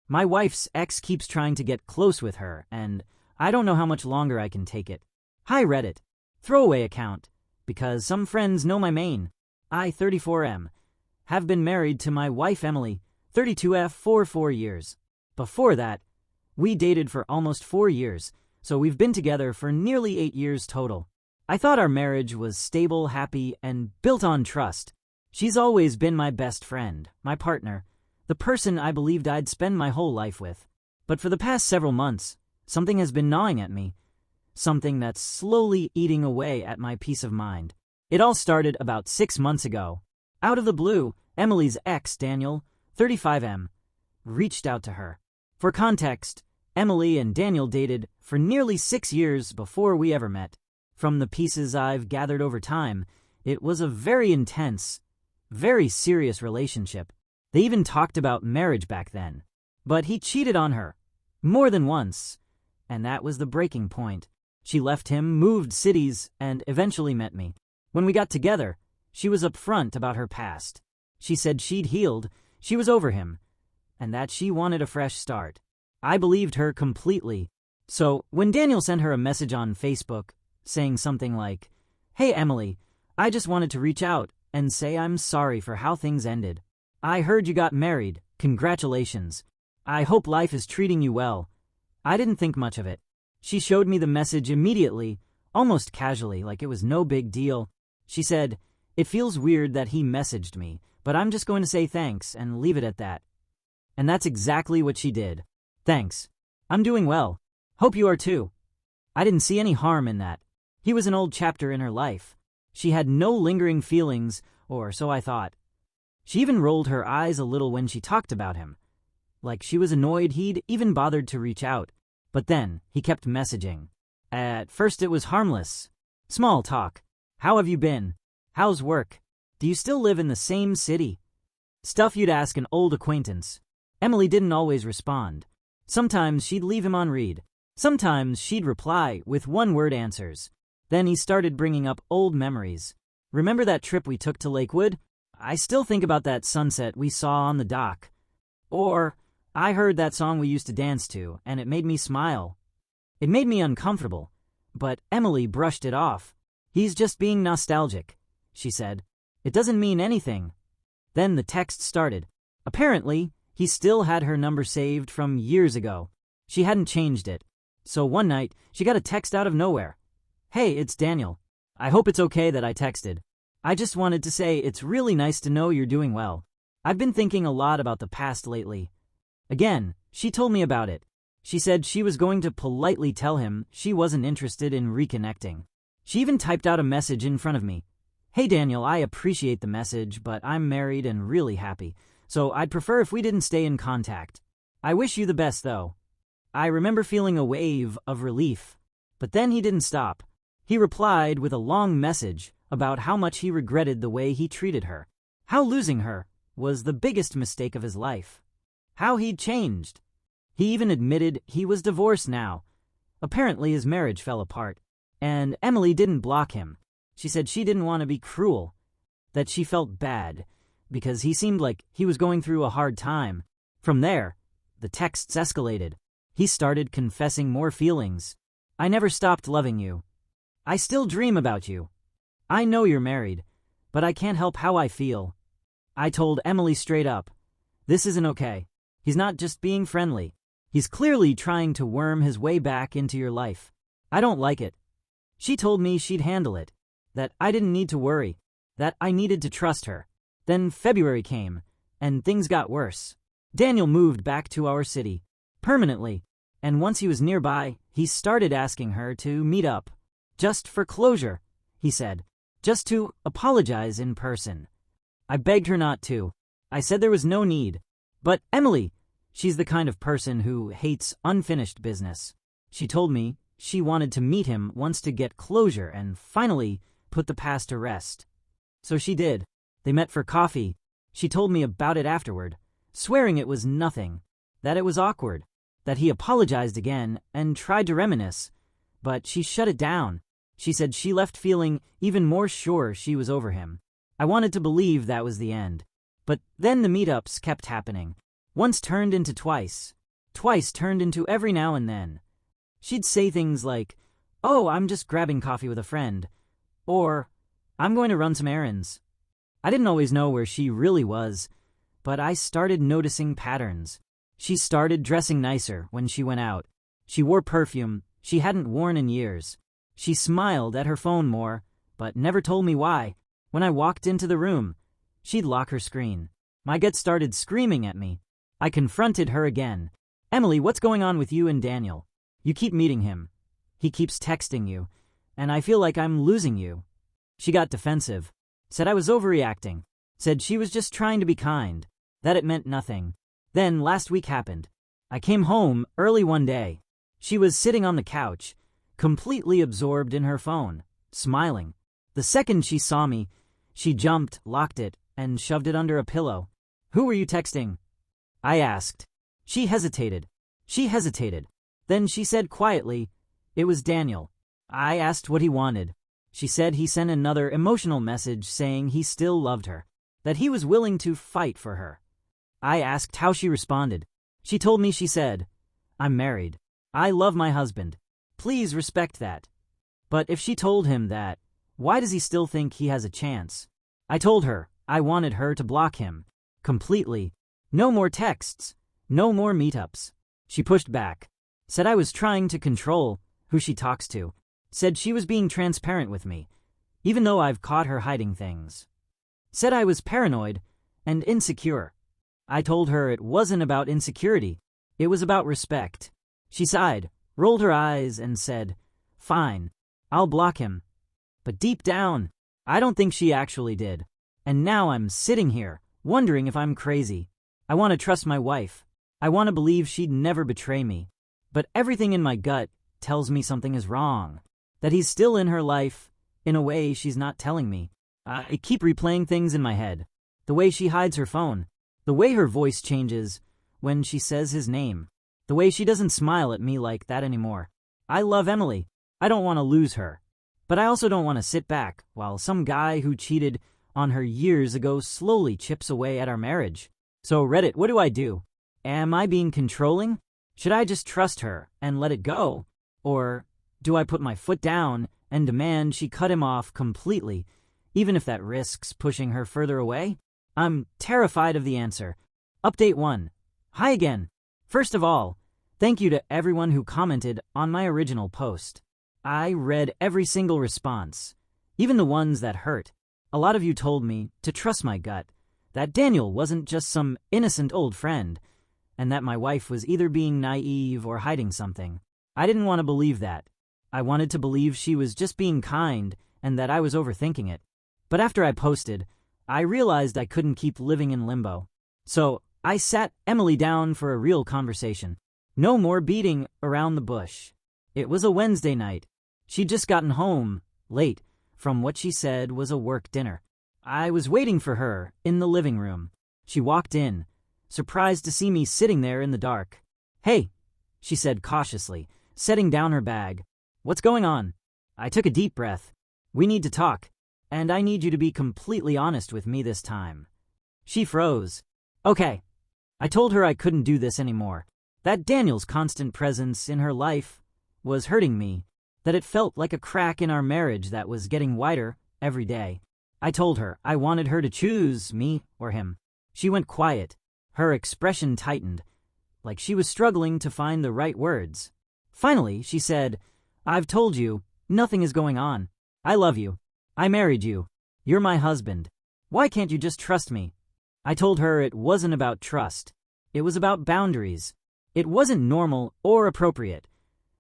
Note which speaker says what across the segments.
Speaker 1: My wife's ex keeps trying to get close with her, and I don't know how much longer I can take it. Hi Reddit. Throwaway account. Because some friends know my main. I, 34M. Have been married to my wife Emily, 32F, for 4 years. Before that, we dated for almost 4 years, so we've been together for nearly 8 years total. I thought our marriage was stable, happy, and built on trust. She's always been my best friend, my partner, the person I believed I'd spend my whole life with. But for the past several months, something has been gnawing at me. Something that's slowly eating away at my peace of mind. It all started about 6 months ago. Out of the blue, Emily's ex, Daniel, 35M, reached out to her. For context, Emily and Daniel dated for nearly 6 years before we ever met. From the pieces I've gathered over time, it was a very intense, very serious relationship. They even talked about marriage back then. But he cheated on her, more than once, and that was the breaking point. She left him, moved cities, and eventually met me. When we got together, she was upfront about her past. She said she'd healed, she was over him, and that she wanted a fresh start. I believed her completely. So when Daniel sent her a message on Facebook saying something like, "Hey Emily, I just wanted to reach out and say I'm sorry for how things ended. I heard you got married, congratulations. I hope life is treating you well." I didn't think much of it. She showed me the message immediately, almost casually, like it was no big deal. She said, "It feels weird that he messaged me, but I'm just going to say thanks and leave it at that." And that's exactly what she did. Thanks. I'm doing well. Hope you are too. I didn't see any harm in that. He was an old chapter in her life. She had no lingering feelings, or so I thought. She even rolled her eyes a little when she talked about him, like she was annoyed he'd even bothered to reach out. But then he kept messaging. At first it was harmless. Small talk. How have you been? How's work? Do you still live in the same city? Stuff you'd ask an old acquaintance. Emily didn't always respond. Sometimes she'd leave him on read. Sometimes she'd reply with one-word answers. Then he started bringing up old memories. Remember that trip we took to Lakewood? I still think about that sunset we saw on the dock. Or, I heard that song we used to dance to, and it made me smile. It made me uncomfortable, but Emily brushed it off. "He's just being nostalgic," she said. "It doesn't mean anything." Then the text started. Apparently, he still had her number saved from years ago. She hadn't changed it. So one night, she got a text out of nowhere. "Hey, it's Daniel. I hope it's okay that I texted. I just wanted to say it's really nice to know you're doing well. I've been thinking a lot about the past lately." Again, she told me about it. She said she was going to politely tell him she wasn't interested in reconnecting. She even typed out a message in front of me. "Hey Daniel, I appreciate the message, but I'm married and really happy, so I'd prefer if we didn't stay in contact. I wish you the best though." I remember feeling a wave of relief. But then he didn't stop. He replied with a long message about how much he regretted the way he treated her. How losing her was the biggest mistake of his life. How he'd changed. He even admitted he was divorced now. Apparently his marriage fell apart. And Emily didn't block him. She said she didn't want to be cruel, that she felt bad, because he seemed like he was going through a hard time. From there, the texts escalated. He started confessing more feelings. "I never stopped loving you. I still dream about you. I know you're married, but I can't help how I feel." I told Emily straight up, "This isn't okay. He's not just being friendly. He's clearly trying to worm his way back into your life. I don't like it." She told me she'd handle it, that I didn't need to worry, that I needed to trust her. Then February came, and things got worse. Daniel moved back to our city, permanently, and once he was nearby, he started asking her to meet up. Just for closure, he said. Just to apologize in person. I begged her not to. I said there was no need. But Emily, she's the kind of person who hates unfinished business. She told me she wanted to meet him once to get closure and finally put the past to rest. So she did. They met for coffee. She told me about it afterward, swearing it was nothing, that it was awkward, that he apologized again and tried to reminisce, but she shut it down. She said she left feeling even more sure she was over him. I wanted to believe that was the end. But then the meetups kept happening. Once turned into twice, twice turned into every now and then. She'd say things like, "Oh, I'm just grabbing coffee with a friend," or "I'm going to run some errands." I didn't always know where she really was, but I started noticing patterns. She started dressing nicer when she went out. She wore perfume she hadn't worn in years. She smiled at her phone more, but never told me why. When I walked into the room, she'd lock her screen. My gut started screaming at me. I confronted her again. "Emily, what's going on with you and Daniel? You keep meeting him. He keeps texting you, and I feel like I'm losing you." She got defensive, said I was overreacting, said she was just trying to be kind, that it meant nothing. Then last week happened. I came home early one day. She was sitting on the couch, completely absorbed in her phone, smiling. The second she saw me, she jumped, locked it, and shoved it under a pillow. "Who were you texting?" I asked. She hesitated. Then she said quietly, "It was Daniel." I asked what he wanted. She said he sent another emotional message saying he still loved her, that he was willing to fight for her. I asked how she responded. She told me she said, "I'm married. I love my husband. Please respect that." But if she told him that, why does he still think he has a chance? I told her I wanted her to block him completely. No more texts. No more meetups. She pushed back. Said I was trying to control who she talks to. Said she was being transparent with me, even though I've caught her hiding things. Said I was paranoid and insecure. I told her it wasn't about insecurity. It was about respect. She sighed, rolled her eyes, and said, "Fine, I'll block him." But deep down, I don't think she actually did. And now I'm sitting here, wondering if I'm crazy. I want to trust my wife. I want to believe she'd never betray me. But everything in my gut tells me something is wrong. That he's still in her life, in a way she's not telling me. I keep replaying things in my head. The way she hides her phone. The way her voice changes when she says his name. The way she doesn't smile at me like that anymore. I love Emily. I don't want to lose her. But I also don't want to sit back while some guy who cheated on her years ago slowly chips away at our marriage. So Reddit, what do I do? Am I being controlling? Should I just trust her and let it go? Or do I put my foot down and demand she cut him off completely, even if that risks pushing her further away? I'm terrified of the answer. Update 1. Hi again. First of all, thank you to everyone who commented on my original post. I read every single response, even the ones that hurt. A lot of you told me to trust my gut, that Daniel wasn't just some innocent old friend, and that my wife was either being naive or hiding something. I didn't want to believe that. I wanted to believe she was just being kind and that I was overthinking it. But after I posted, I realized I couldn't keep living in limbo. So I sat Emily down for a real conversation. No more beating around the bush. It was a Wednesday night. She'd just gotten home, late, from what she said was a work dinner. I was waiting for her in the living room. She walked in, surprised to see me sitting there in the dark. "Hey," she said cautiously, setting down her bag. "What's going on?" I took a deep breath. "We need to talk, and I need you to be completely honest with me this time." She froze. "Okay." I told her I couldn't do this anymore, that Daniel's constant presence in her life was hurting me, that it felt like a crack in our marriage that was getting wider every day. I told her I wanted her to choose me or him. She went quiet. Her expression tightened, like she was struggling to find the right words. Finally, she said, "I've told you, nothing is going on. I love you. I married you. You're my husband. Why can't you just trust me?" I told her it wasn't about trust. It was about boundaries. It wasn't normal or appropriate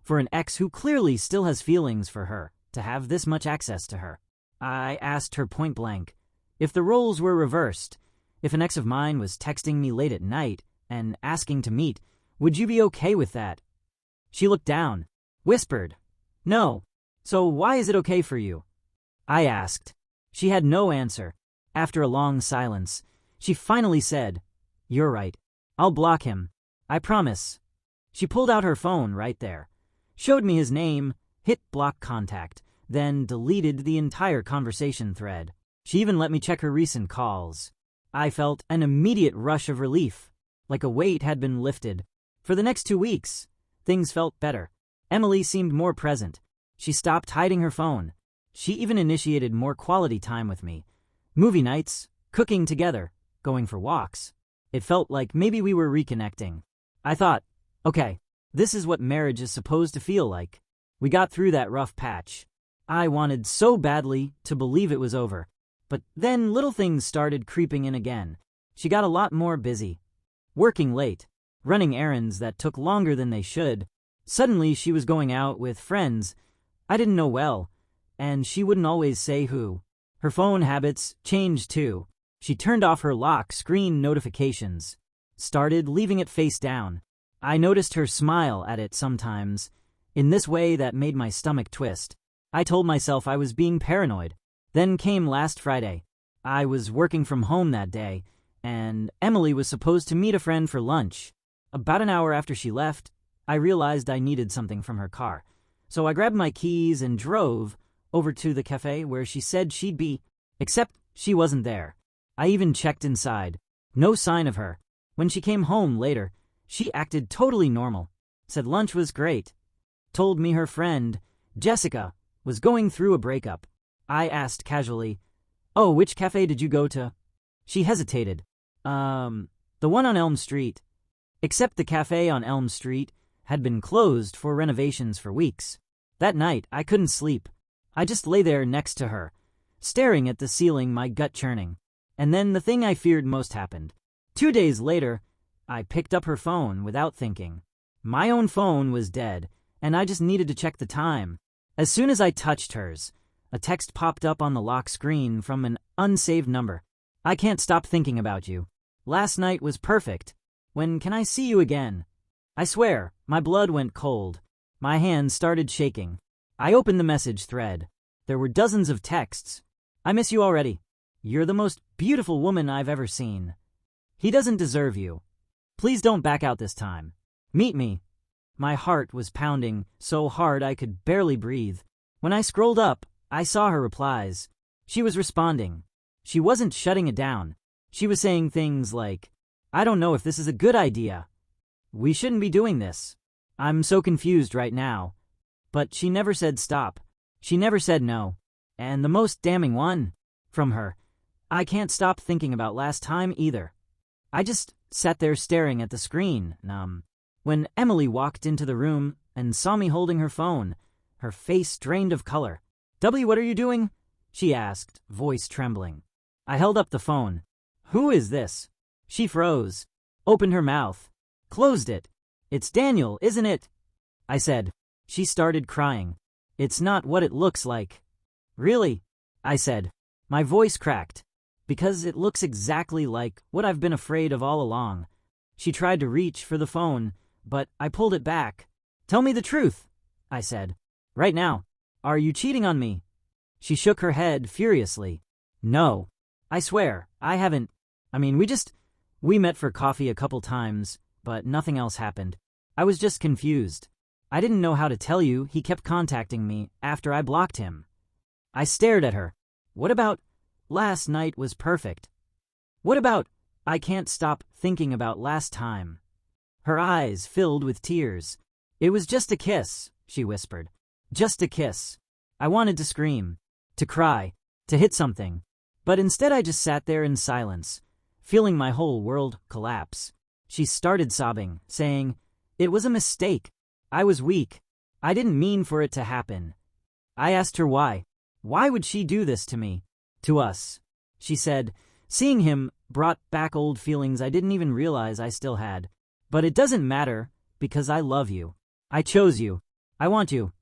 Speaker 1: for an ex who clearly still has feelings for her to have this much access to her. I asked her point blank, if the roles were reversed, if an ex of mine was texting me late at night and asking to meet, would you be okay with that? She looked down, whispered, "No. So why is it okay for you?" I asked. She had no answer. After a long silence, she finally said, "You're right. I'll block him. I promise." She pulled out her phone right there, showed me his name, hit block contact, then deleted the entire conversation thread. She even let me check her recent calls. I felt an immediate rush of relief, like a weight had been lifted. For the next 2 weeks, things felt better. Emily seemed more present. She stopped hiding her phone. She even initiated more quality time with me. Movie nights, cooking together, going for walks. It felt like maybe we were reconnecting. I thought, okay, this is what marriage is supposed to feel like. We got through that rough patch. I wanted so badly to believe it was over. But then little things started creeping in again. She got a lot more busy. Working late, running errands that took longer than they should. Suddenly she was going out with friends I didn't know well, and she wouldn't always say who. Her phone habits changed too. She turned off her lock screen notifications, started leaving it face down. I noticed her smile at it sometimes, in this way that made my stomach twist. I told myself I was being paranoid. Then came last Friday. I was working from home that day, and Emily was supposed to meet a friend for lunch. About an hour after she left, I realized I needed something from her car. So I grabbed my keys and drove over to the cafe where she said she'd be, except she wasn't there. I even checked inside. No sign of her. When she came home later, she acted totally normal. Said lunch was great. Told me her friend, Jessica, was going through a breakup. I asked casually, "Oh, which cafe did you go to?" She hesitated. The one on Elm Street. Except the cafe on Elm Street had been closed for renovations for weeks. That night, I couldn't sleep. I just lay there next to her, staring at the ceiling, my gut churning. And then the thing I feared most happened. 2 days later, I picked up her phone without thinking. My own phone was dead, and I just needed to check the time. As soon as I touched hers, a text popped up on the lock screen from an unsaved number. "I can't stop thinking about you. Last night was perfect. When can I see you again?" I swear, my blood went cold. My hands started shaking. I opened the message thread. There were dozens of texts. "I miss you already. You're the most beautiful woman I've ever seen. He doesn't deserve you. Please don't back out this time. Meet me." My heart was pounding so hard I could barely breathe. When I scrolled up, I saw her replies. She was responding. She wasn't shutting it down. She was saying things like, "I don't know if this is a good idea. We shouldn't be doing this. I'm so confused right now." But she never said stop. She never said no. And the most damning one, from her, "I can't stop thinking about last time either." I just sat there staring at the screen, numb. When Emily walked into the room and saw me holding her phone, her face drained of color. "W, what are you doing?" she asked, voice trembling. I held up the phone. "Who is this?" She froze, opened her mouth, closed it. "It's Daniel, isn't it?" I said. She started crying. "It's not what it looks like." "Really?" I said. My voice cracked. "Because it looks exactly like what I've been afraid of all along." She tried to reach for the phone, but I pulled it back. "Tell me the truth," I said. "Right now. Are you cheating on me?" She shook her head furiously. "No. I swear, I haven't. We met for coffee a couple times, but nothing else happened. I was just confused. I didn't know how to tell you he kept contacting me after I blocked him." I stared at her. "What about last night was perfect? What about I can't stop thinking about last time?" Her eyes filled with tears. "It was just a kiss," she whispered. "Just a kiss." I wanted to scream, to cry, to hit something. But instead I just sat there in silence, feeling my whole world collapse. She started sobbing, saying, "It was a mistake. I was weak. I didn't mean for it to happen." I asked her why. Why would she do this to me? To us? She said, "Seeing him brought back old feelings I didn't even realize I still had. But it doesn't matter, because I love you. I chose you. I want you."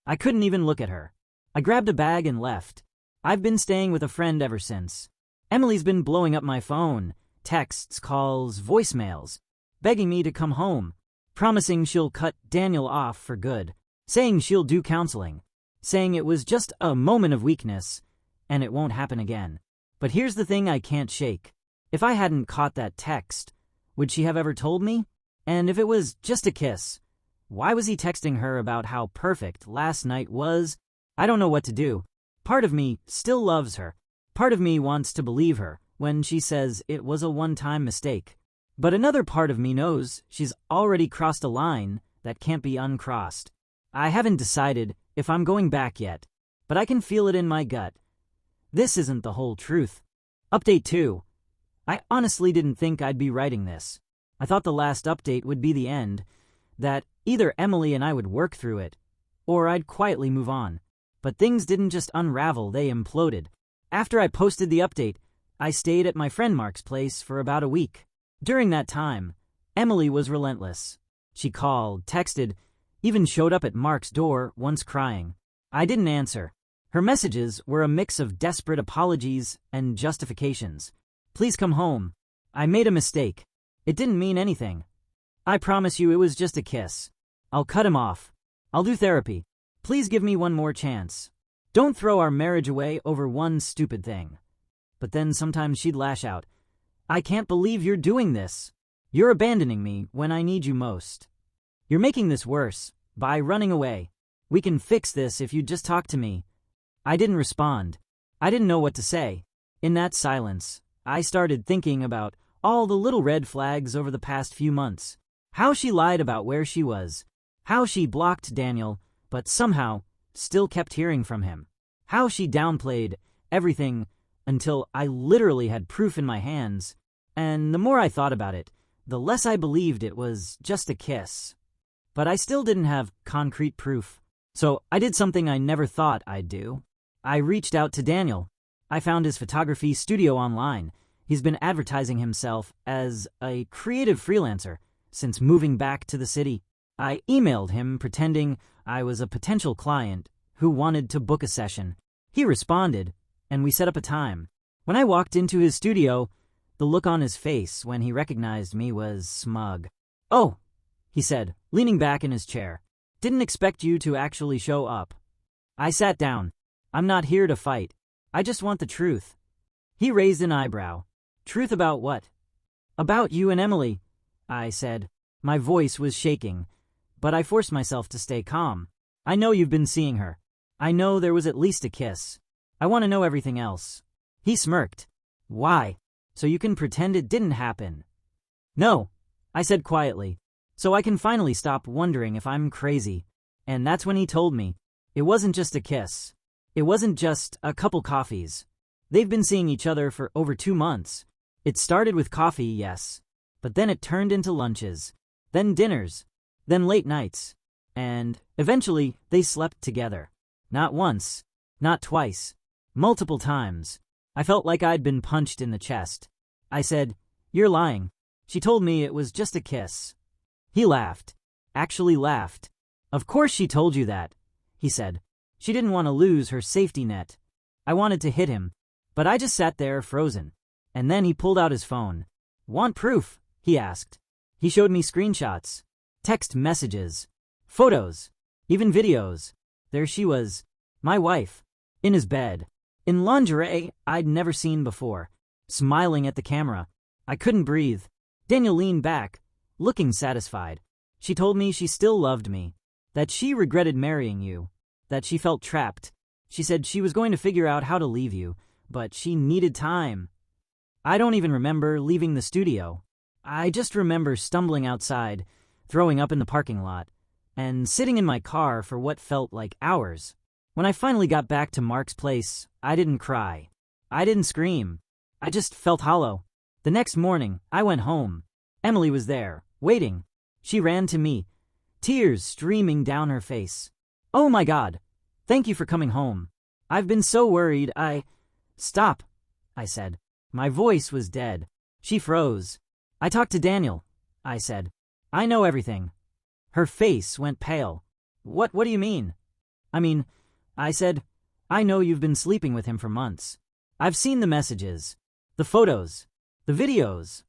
Speaker 1: I couldn't even look at her. I grabbed a bag and left. I've been staying with a friend ever since. Emily's been blowing up my phone, texts, calls, voicemails, begging me to come home, promising she'll cut Daniel off for good, saying she'll do counseling, saying it was just a moment of weakness, and it won't happen again. But here's the thing I can't shake. If I hadn't caught that text, would she have ever told me? And if it was just a kiss, why was he texting her about how perfect last night was? I don't know what to do. Part of me still loves her. Part of me wants to believe her when she says it was a one-time mistake. But another part of me knows she's already crossed a line that can't be uncrossed. I haven't decided if I'm going back yet, but I can feel it in my gut. This isn't the whole truth. Update 2. I honestly didn't think I'd be writing this. I thought the last update would be the end, that either Emily and I would work through it, or I'd quietly move on. But things didn't just unravel, they imploded. After I posted the update, I stayed at my friend Mark's place for about a week. During that time, Emily was relentless. She called, texted, even showed up at Mark's door, once crying. I didn't answer. Her messages were a mix of desperate apologies and justifications. Please come home. I made a mistake. It didn't mean anything. I promise you it was just a kiss. I'll cut him off. I'll do therapy. Please give me one more chance. Don't throw our marriage away over one stupid thing. But then sometimes she'd lash out. I can't believe you're doing this. You're abandoning me when I need you most. You're making this worse by running away. We can fix this if you just talk to me. I didn't respond. I didn't know what to say. In that silence, I started thinking about all the little red flags over the past few months. How she lied about where she was. How she blocked Daniel, but somehow still kept hearing from him. How she downplayed everything until I literally had proof in my hands. And the more I thought about it, the less I believed it was just a kiss. But I still didn't have concrete proof. So I did something I never thought I'd do. I reached out to Daniel. I found his photography studio online. He's been advertising himself as a creative freelancer since moving back to the city. I emailed him pretending I was a potential client who wanted to book a session. He responded, and we set up a time. When I walked into his studio, the look on his face when he recognized me was smug. "Oh," he said, leaning back in his chair. "Didn't expect you to actually show up." I sat down. "I'm not here to fight. I just want the truth." He raised an eyebrow. "Truth about what?" "About you and Emily," I said. My voice was shaking, but I forced myself to stay calm. "I know you've been seeing her. I know there was at least a kiss. I want to know everything else." He smirked. "Why? So you can pretend it didn't happen?" "No," I said quietly, "so I can finally stop wondering if I'm crazy." And that's when he told me. It wasn't just a kiss. It wasn't just a couple coffees. They've been seeing each other for over 2 months. It started with coffee, yes, but then it turned into lunches, then dinners, then late nights, and eventually they slept together. Not once, not twice, multiple times. I felt like I'd been punched in the chest. I said, "You're lying." She told me it was just a kiss. He laughed. Actually laughed. "Of course she told you that," he said. "She didn't want to lose her safety net." I wanted to hit him, but I just sat there frozen. And then he pulled out his phone. "Want proof?" he asked. He showed me screenshots, text messages, photos, even videos. There she was, my wife, in his bed, in lingerie I'd never seen before, smiling at the camera. I couldn't breathe. Daniel leaned back, looking satisfied. "She told me she still loved me, that she regretted marrying you, that she felt trapped. She said she was going to figure out how to leave you, but she needed time." I don't even remember leaving the studio. I just remember stumbling outside, throwing up in the parking lot, and sitting in my car for what felt like hours. When I finally got back to Mark's place, I didn't cry. I didn't scream. I just felt hollow. The next morning, I went home. Emily was there, waiting. She ran to me, tears streaming down her face. "Oh my God, thank you for coming home. I've been so worried. Stop," I said. My voice was dead. She froze. "I talked to Daniel," I said. "I know everything." Her face went pale. What do you mean?" I said, "I know you've been sleeping with him for months. I've seen the messages, the photos, the videos."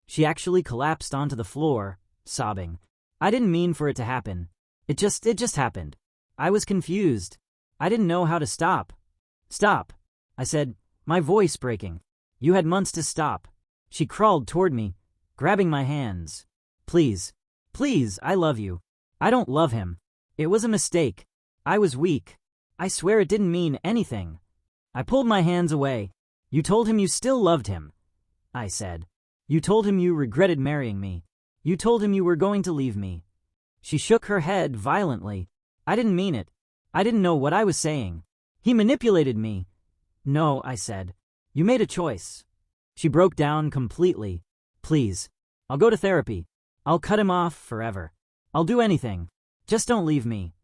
Speaker 1: She actually collapsed onto the floor, sobbing. "I didn't mean for it to happen. It just happened. I was confused. I didn't know how to stop." "Stop," I said, my voice breaking. "You had months to stop." She crawled toward me, grabbing my hands. Please, I love you. I don't love him. It was a mistake. I was weak. I swear it didn't mean anything." I pulled my hands away. "You told him you still loved him," I said. You told him you regretted marrying me. You told him you were going to leave me. She shook her head violently. I didn't mean it. I didn't know what I was saying. He manipulated me. No, I said. You made a choice. She broke down completely. Please. I'll go to therapy. I'll cut him off forever. I'll do anything. Just don't leave me.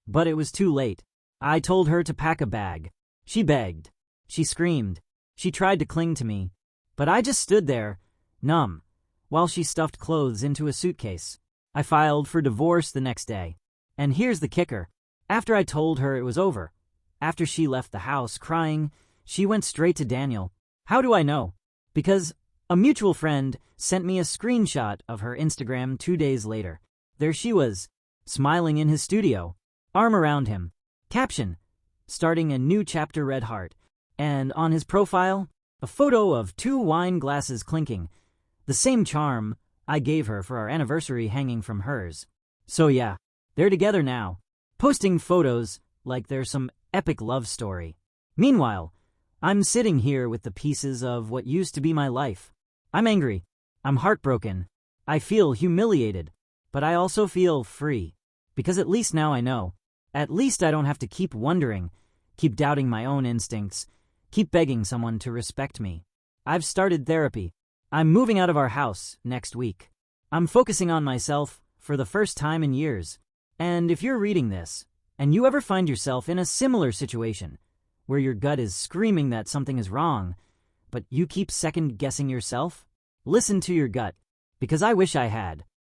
Speaker 1: But it was too late. I told her to pack a bag. She begged. She screamed. She tried to cling to me. But I just stood there, numb, while she stuffed clothes into a suitcase. I filed for divorce the next day. And here's the kicker. After I told her it was over, after she left the house crying, she went straight to Daniel. How do I know? Because a mutual friend sent me a screenshot of her Instagram 2 days later. There she was, smiling in his studio, arm around him. Caption, starting a new chapter, red heart. And on his profile, a photo of 2 wine glasses clinking, the same charm I gave her for our anniversary hanging from hers. So yeah, they're together now, posting photos like there's some epic love story. Meanwhile, I'm sitting here with the pieces of what used to be my life. I'm angry. I'm heartbroken. I feel humiliated. But I also feel free. Because at least now I know. At least I don't have to keep wondering, keep doubting my own instincts, keep begging someone to respect me. I've started therapy. I'm moving out of our house next week. I'm focusing on myself for the first time in years. And if you're reading this, and you ever find yourself in a similar situation, where your gut is screaming that something is wrong, but you keep second-guessing yourself, listen to your gut, because I wish I had.